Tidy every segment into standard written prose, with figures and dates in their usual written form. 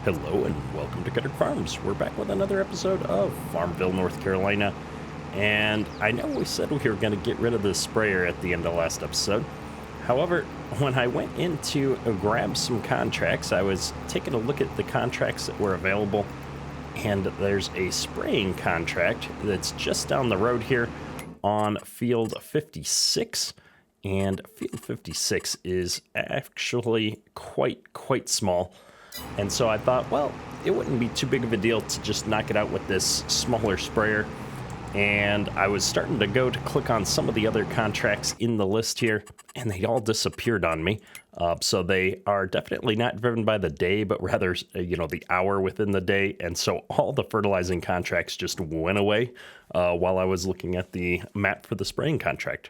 Hello and welcome to Cutter Farms. We're back with another episode of Farmville, North Carolina. And I know we said we were going to get rid of the sprayer at the end of last episode. However, when I went in to grab some contracts, I was taking a look at the contracts that were available. And there's a spraying contract that's just down the road here on field 56. And field 56 is actually quite small. And so I thought, well, it wouldn't be too big of a deal to just knock it out with this smaller sprayer. And I was starting to go to click on some of the other contracts in the list here, and they all disappeared on me. So they are definitely not driven by the day, but rather, the hour within the day. And so all the fertilizing contracts just went away while I was looking at the map for the spraying contract.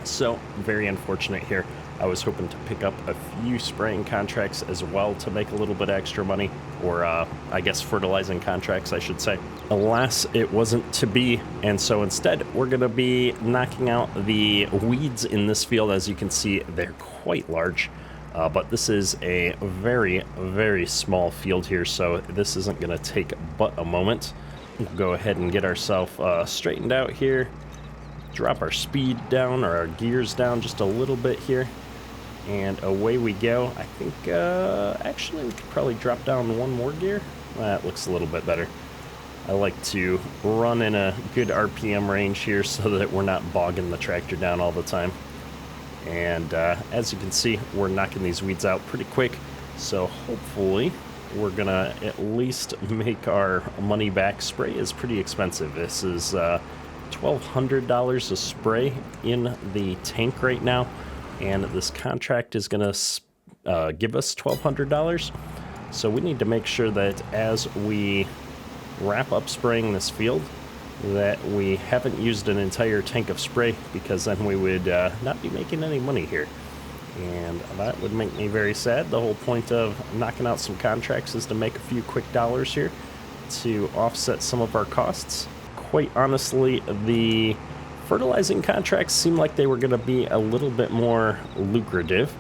So very unfortunate here. I was hoping to pick up a few spraying contracts as well to make a little bit extra money, or I guess fertilizing contracts, I should say. Alas, it wasn't to be, and so instead we're going to be knocking out the weeds in this field. As you can see, they're quite large, but this is a very small field here, so this isn't going to take but a moment. We'll go ahead and get ourselves straightened out here. Drop our speed down, or our gears down just a little bit here, and away we go. I think actually we could probably drop down one more gear. That looks a little bit better. I like to run in a good RPM range here so that we're not bogging the tractor down all the time. And as you can see, we're knocking these weeds out pretty quick, so hopefully we're gonna at least make our money back. Spray is pretty expensive. This is $1,200 a spray in the tank right now, and this contract is going to give us $1,200. So we need to make sure that as we wrap up spraying this field, that we haven't used an entire tank of spray, because then we would not be making any money here, and that would make me very sad. The whole point of knocking out some contracts is to make a few quick dollars here to offset some of our costs. Quite honestly, the fertilizing contracts seem like they were going to be a little bit more lucrative,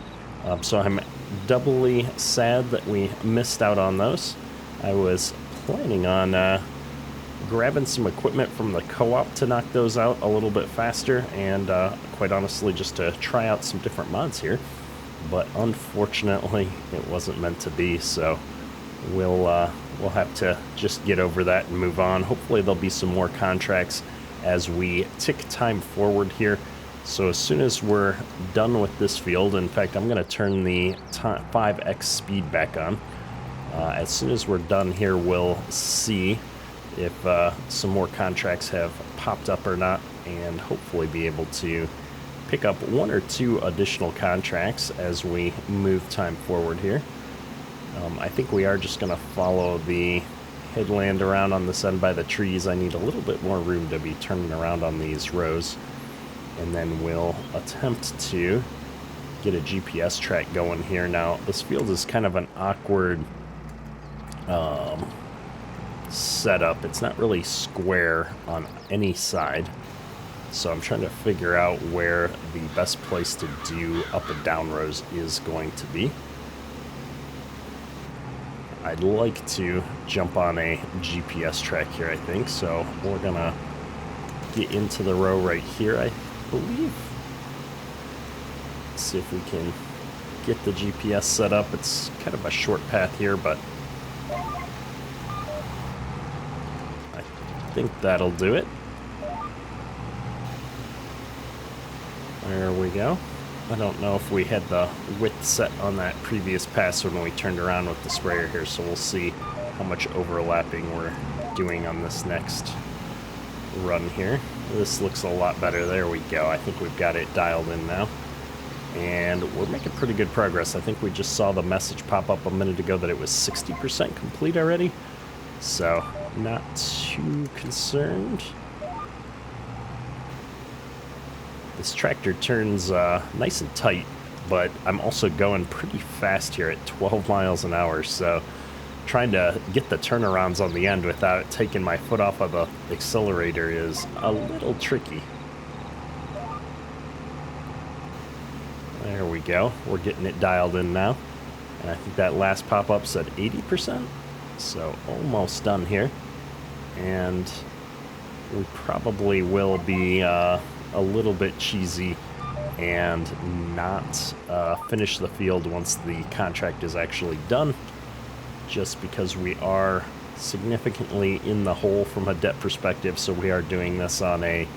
so I'm doubly sad that we missed out on those. I was planning on grabbing some equipment from the co-op to knock those out a little bit faster, and quite honestly just to try out some different mods here, but unfortunately it wasn't meant to be, so we'll have to just get over that and move on. Hopefully there'll be some more contracts as we tick time forward here. So as soon as we're done with this field, in fact, I'm going to turn the 5x speed back on. As soon as we're done here, we'll see if some more contracts have popped up or not, and hopefully be able to pick up one or two additional contracts as we move time forward here. I think we are just going to follow the headland around on this end by the trees. I need a little bit more room to be turning around on these rows. And then we'll attempt to get a GPS track going here. Now, this field is kind of an awkward setup. It's not really square on any side. So I'm trying to figure out where the best place to do up and down rows is going to be. I'd like to jump on a GPS track here, I think, so we're gonna get into the row right here, I believe. Let's see if we can get the GPS set up. It's kind of a short path here, but I think that'll do it. There we go. I don't know if we had the width set on that previous pass when we turned around with the sprayer here, so we'll see how much overlapping we're doing on this next run here. This looks a lot better. There we go. I think we've got it dialed in now, and we're making pretty good progress. I think we just saw the message pop up a minute ago that it was 60% complete already, so not too concerned. This tractor turns nice and tight, but I'm also going pretty fast here at 12 miles an hour, so trying to get the turnarounds on the end without taking my foot off of the accelerator is a little tricky. There we go. We're getting it dialed in now. And I think that last pop-up said 80%. So almost done here. And we probably will be a little bit cheesy and not finish the field once the contract is actually done, just because we are significantly in the hole from a debt perspective. So we are doing this on a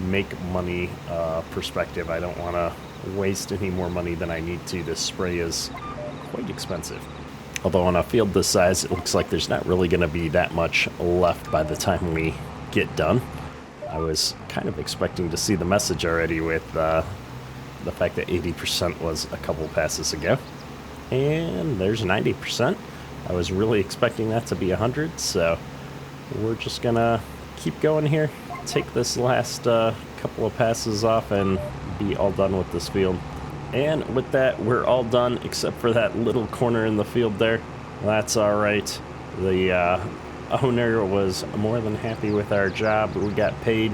make money perspective. I don't want to waste any more money than I need to. This spray is quite expensive. Although on a field this size, it looks like there's not really going to be that much left by the time we get done. I was kind of expecting to see the message already with the fact that 80% was a couple passes ago. And there's 90%. I was really expecting that to be 100, so we're just going to keep going here, take this last couple of passes off, and be all done with this field. And with that, we're all done except for that little corner in the field there. That's all right. The owner was more than happy with our job. We got paid,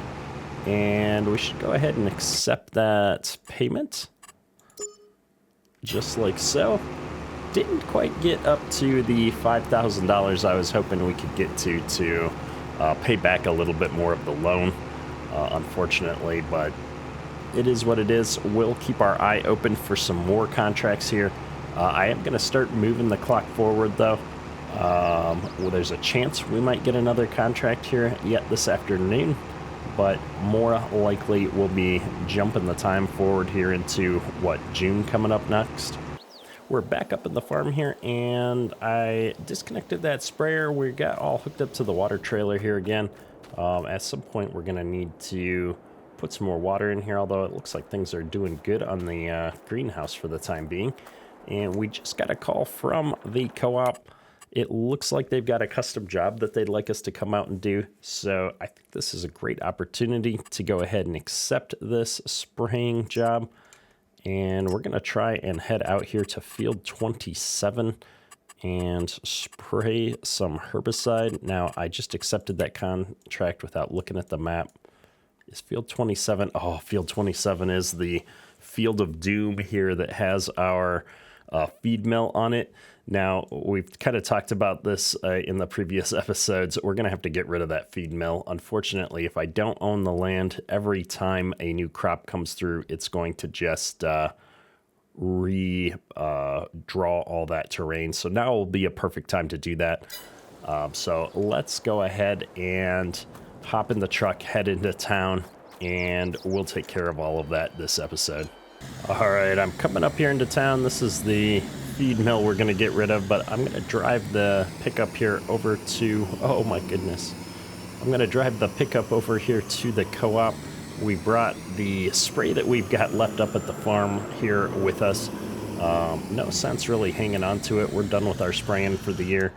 and we should go ahead and accept that payment. Just like so. Didn't quite get up to the $5,000 I was hoping we could get to pay back a little bit more of the loan, unfortunately, but it is what it is. We'll keep our eye open for some more contracts here. I am going to start moving the clock forward, though. Well, there's a chance we might get another contract here yet this afternoon, but more likely we'll be jumping the time forward here into, June coming up next. We're back up in the farm here, and I disconnected that sprayer. We got all hooked up to the water trailer here again. At some point, we're going to need to put some more water in here, although it looks like things are doing good on the greenhouse for the time being. And we just got a call from the co-op. It looks like they've got a custom job that they'd like us to come out and do. So I think this is a great opportunity to go ahead and accept this spraying job. And we're going to try and head out here to field 27 and spray some herbicide. Now, I just accepted that contract without looking at the map. Is field 27? Oh, field 27 is the field of doom here that has our feed mill on it. Now, we've kind of talked about this in the previous episodes. We're going to have to get rid of that feed mill. Unfortunately, if I don't own the land, every time a new crop comes through, it's going to just draw all that terrain. So now will be a perfect time to do that. So let's go ahead and hop in the truck, head into town, and we'll take care of all of that this episode. All right, I'm coming up here into town. This is the feed mill we're going to get rid of, but I'm going to drive the pickup here over to, oh my goodness. I'm going to drive the pickup over here to the co-op. We brought the spray that we've got left up at the farm here with us. No sense really hanging on to it. We're done with our spraying for the year.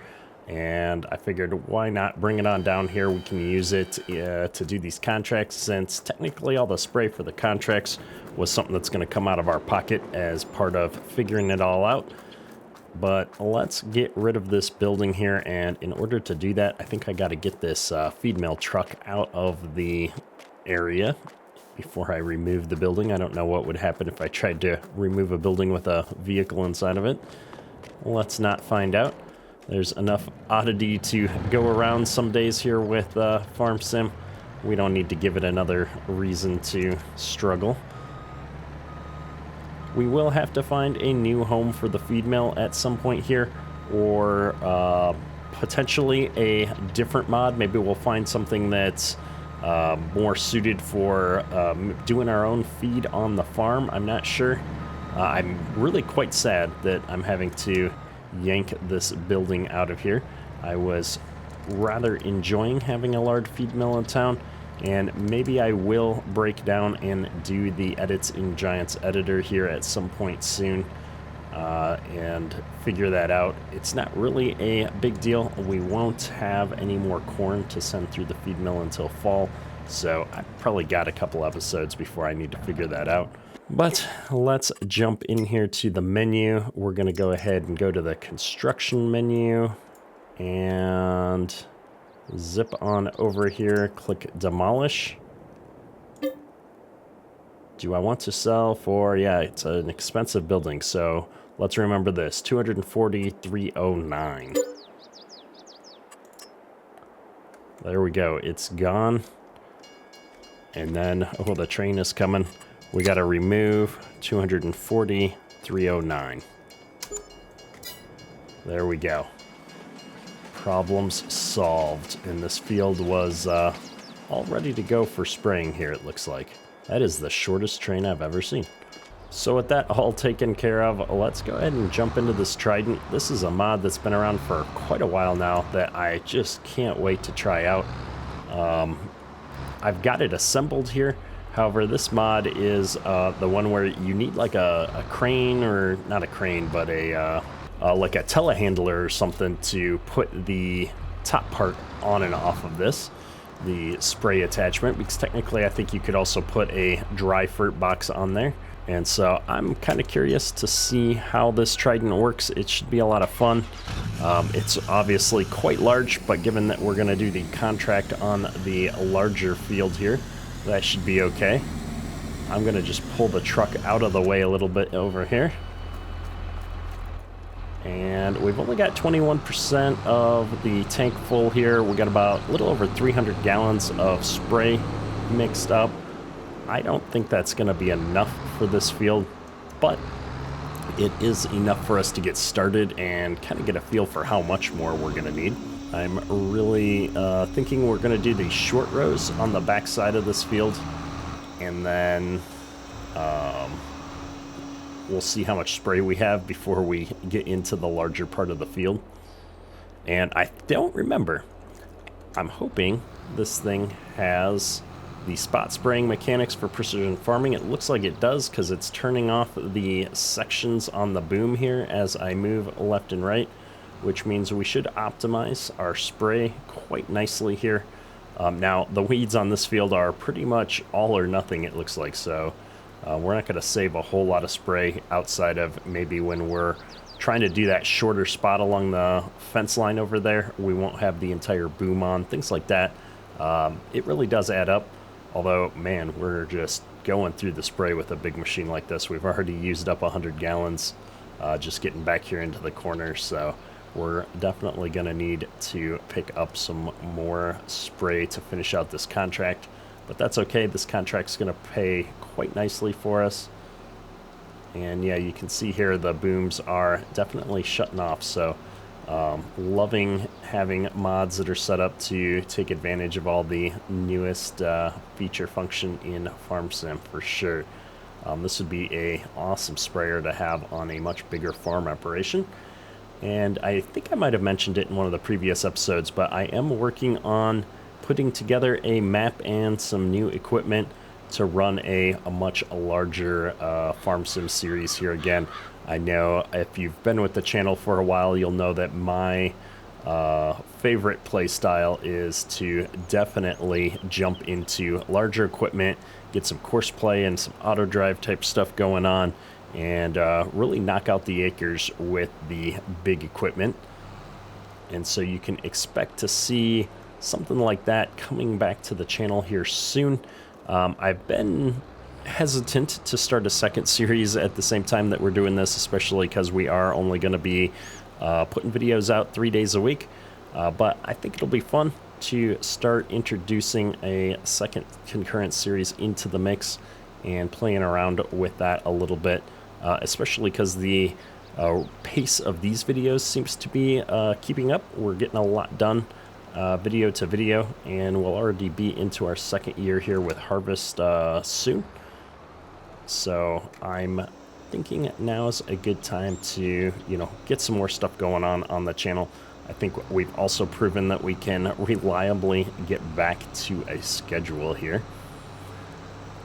And I figured, why not bring it on down here? We can use it to do these contracts, since technically all the spray for the contracts was something that's going to come out of our pocket as part of figuring it all out. But let's get rid of this building here, and in order to do that, I think I got to get this feed mill truck out of the area before I remove the building. I don't know what would happen if I tried to remove a building with a vehicle inside of it. Let's not find out. There's enough oddity to go around some days here with Farm Sim. We don't need to give it another reason to struggle. We will have to find a new home for the feed mill at some point here, or potentially a different mod. Maybe we'll find something that's more suited for doing our own feed on the farm. I'm not sure. I'm really quite sad that I'm having to yank this building out of here. I was rather enjoying having a large feed mill in town, and maybe I will break down and do the edits in Giants Editor here at some point soon and figure that out. It's not really a big deal. We won't have any more corn to send through the feed mill until fall, so I've probably got a couple episodes before I need to figure that out. But let's jump in here to the menu. We're going to go ahead and go to the construction menu and zip on over here, click demolish. Do I want to sell for, yeah, it's an expensive building, so Let's remember this, 240,309. There we go, it's gone. And then, oh, the train is coming. We gotta remove 240,309. There we go. Problems solved. And this field was all ready to go for spraying here, it looks like. That is the shortest train I've ever seen. So with that all taken care of, let's go ahead and jump into this Trident. This is a mod that's been around for quite a while now that I just can't wait to try out. I've got it assembled here. However, this mod is the one where you need like a crane, or not a crane, but a like a telehandler or something to put the top part on and off of this, the spray attachment, because technically I think you could also put a dry fert box on there. And so I'm kind of curious to see how this Trident works. It should be a lot of fun. It's obviously quite large, but given that we're going to do the contract on the larger field here, that should be okay. I'm going to just pull the truck out of the way a little bit over here. And we've only got 21% of the tank full here. We got about a little over 300 gallons of spray mixed up. I don't think that's going to be enough for this field, but it is enough for us to get started and kind of get a feel for how much more we're going to need. I'm really thinking we're going to do the short rows on the back side of this field, and then we'll see how much spray we have before we get into the larger part of the field. And I don't remember. I'm hoping this thing has the spot spraying mechanics for precision farming. It looks like it does because it's turning off the sections on the boom here as I move left and right, which means we should optimize our spray quite nicely here. Now, the weeds on this field are pretty much all or nothing, it looks like, so we're not going to save a whole lot of spray outside of maybe when we're trying to do that shorter spot along the fence line over there. We won't have the entire boom on, things like that. It really does add up. Although, man, we're just going through the spray with a big machine like this. We've already used up 100 gallons just getting back here into the corner, so we're definitely going to need to pick up some more spray to finish out this contract. But that's okay. This contract's going to pay quite nicely for us. And yeah, you can see here the booms are definitely shutting off, so loving having mods that are set up to take advantage of all the newest feature function in Farm Sim for sure. This would be a awesome sprayer to have on a much bigger farm operation. And I think I might have mentioned it in one of the previous episodes, but I am working on putting together a map and some new equipment to run a much larger Farm Sim series here again. I know if you've been with the channel for a while, you'll know that my favorite play style is to definitely jump into larger equipment, get some course play and some auto drive type stuff going on, and really knock out the acres with the big equipment. And so you can expect to see something like that coming back to the channel here soon. I've been hesitant to start a second series at the same time that we're doing this, especially because we are only going to be putting videos out 3 days a week. But I think it'll be fun to start introducing a second concurrent series into the mix and playing around with that a little bit, especially because the pace of these videos seems to be keeping up. We're getting a lot done video to video, and we'll already be into our second year here with Harvest soon. So I'm thinking now's a good time to, get some more stuff going on the channel. I think we've also proven that we can reliably get back to a schedule here.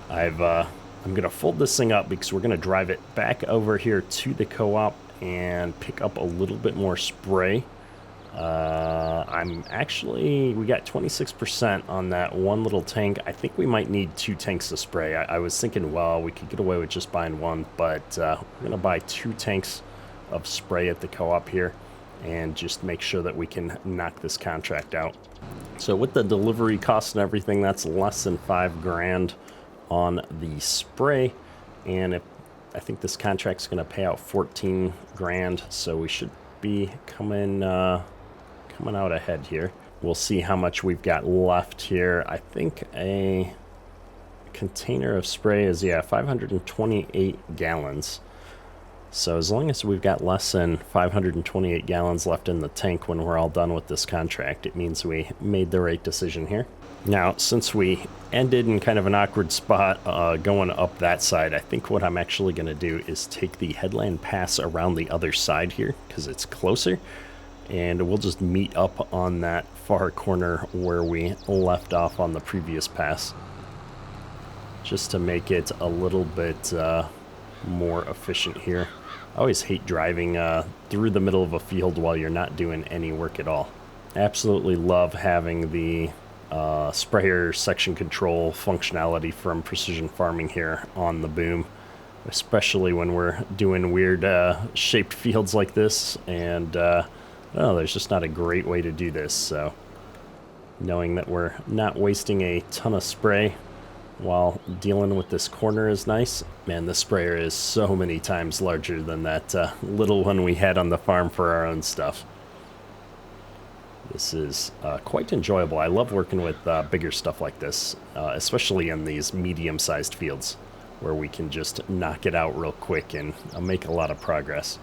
I'm going to fold this thing up because we're going to drive it back over here to the co-op and pick up a little bit more spray. We got 26% on that one little tank. I think we might need 2 tanks of spray. I was thinking, well, we could get away with just buying one, but we're going to buy 2 tanks of spray at the co-op here and just make sure that we can knock this contract out. So with the delivery costs and everything, that's less than $5 grand on the spray. And if I think this contract's going to pay out 14 grand, so we should be coming out ahead here. We'll see how much we've got left here. I think a container of spray is, 528 gallons. So as long as we've got less than 528 gallons left in the tank when we're all done with this contract, it means we made the right decision here. Now, since we ended in kind of an awkward spot going up that side, I think what I'm actually going to do is take the headland pass around the other side here because it's closer, and we'll just meet up on that far corner where we left off on the previous pass, just to make it a little bit more efficient here. I always hate driving through the middle of a field while you're not doing any work at all. Absolutely love having the sprayer section control functionality from Precision Farming here on the boom, especially when we're doing weird shaped fields like this, and there's just not a great way to do this. So knowing that we're not wasting a ton of spray while dealing with this corner is nice. Man, this sprayer is so many times larger than that little one we had on the farm for our own stuff. This is quite enjoyable. I love working with bigger stuff like this, especially in these medium-sized fields where we can just knock it out real quick and make a lot of progress.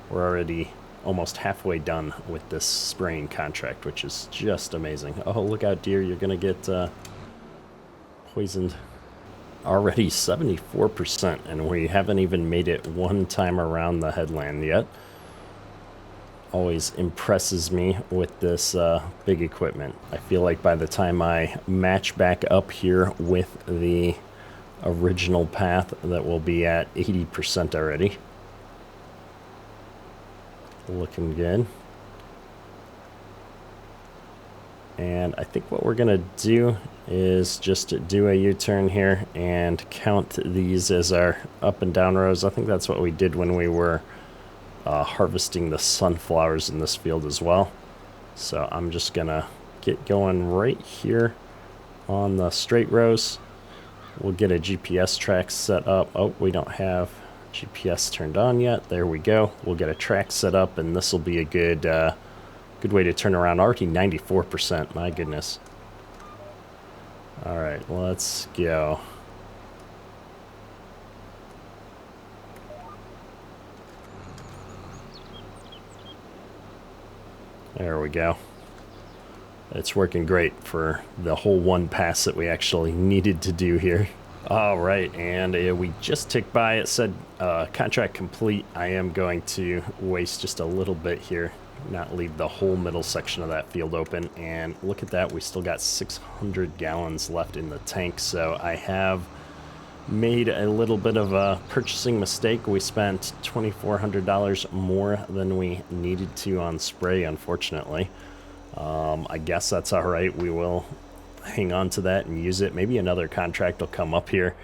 We're already almost halfway done with this spraying contract, which is just amazing. Oh, look out, deer. You're going to get poisoned. Already 74%, and we haven't even made it one time around the headland yet. Always impresses me with this big equipment. I feel like by the time I match back up here with the original path, that we'll be at 80% already. Looking good. And I think what we're gonna do is just do a U-turn here and count these as our up and down rows. I think that's what we did when we were harvesting the sunflowers in this field as well. So I'm just gonna get going right here on the straight rows. We'll get a GPS track set up. Oh, we don't have GPS turned on yet. There we go. We'll get a track set up, and this will be a good way to turn around. Already 94%, my goodness. All right, let's go. There we go. It's working great for the whole one pass that we actually needed to do here. All right, and we just ticked by. It said contract complete. I am going to waste just a little bit here, not leave the whole middle section of that field open. And look at that, we still got 600 gallons left in the tank. So I have made a little bit of a purchasing mistake. We spent $2,400 more than we needed to on spray, unfortunately. I guess that's all right. We will hang on to that and use it. Maybe another contract will come up here.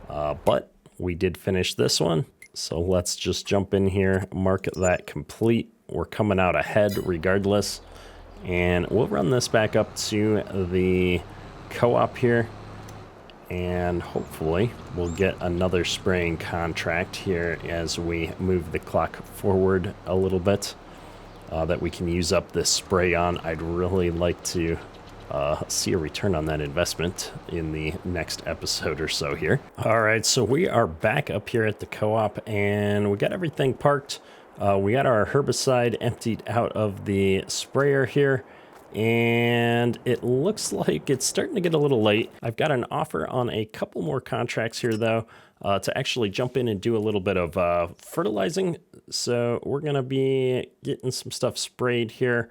But we did finish this one. So let's just jump in here, mark that complete. We're coming out ahead regardless. And we'll run this back up to the co-op here. And hopefully we'll get another spraying contract here as we move the clock forward a little bit that we can use up this spray on. I'd really like to see a return on that investment in the next episode or so here. All right, so we are back up here at the co-op, and we got everything parked. We got our herbicide emptied out of the sprayer here, and it looks like it's starting to get a little late. I've got an offer on a couple more contracts here, though, to actually jump in and do a little bit of fertilizing. So we're going to be getting some stuff sprayed here.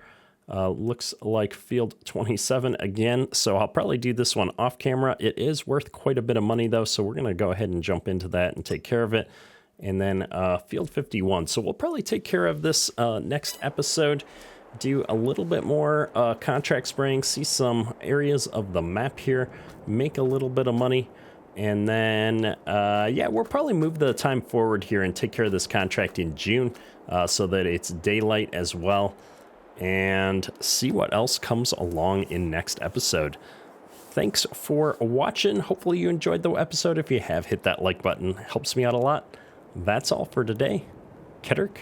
Looks like field 27 again, so I'll probably do this one off camera. It is worth quite a bit of money, though, so we're going to go ahead and jump into that and take care of it. And then field 51. So we'll probably take care of this next episode. Do a little bit more contract spraying, see some areas of the map here, make a little bit of money, and then yeah, we'll probably move the time forward here and take care of this contract in June so that it's daylight as well, and see what else comes along in next episode. Thanks for watching. Hopefully you enjoyed the episode. If you have, hit that like button. Helps me out a lot. that's all for today. Ketterk,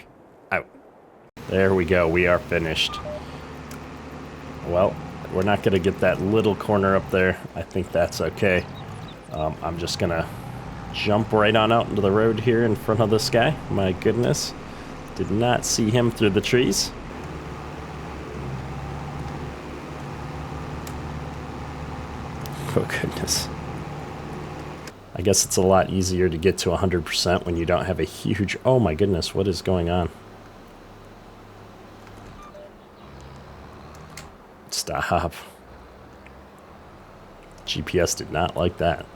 out. There we go. We are finished. Well, we're not going to get that little corner up there. I think that's okay. I'm just going to jump right on out into the road here in front of this guy. My goodness. Did not see him through the trees. Oh, goodness. I guess it's a lot easier to get to 100% when you don't have a huge... Oh, my goodness. What is going on? Stop. GPS did not like that.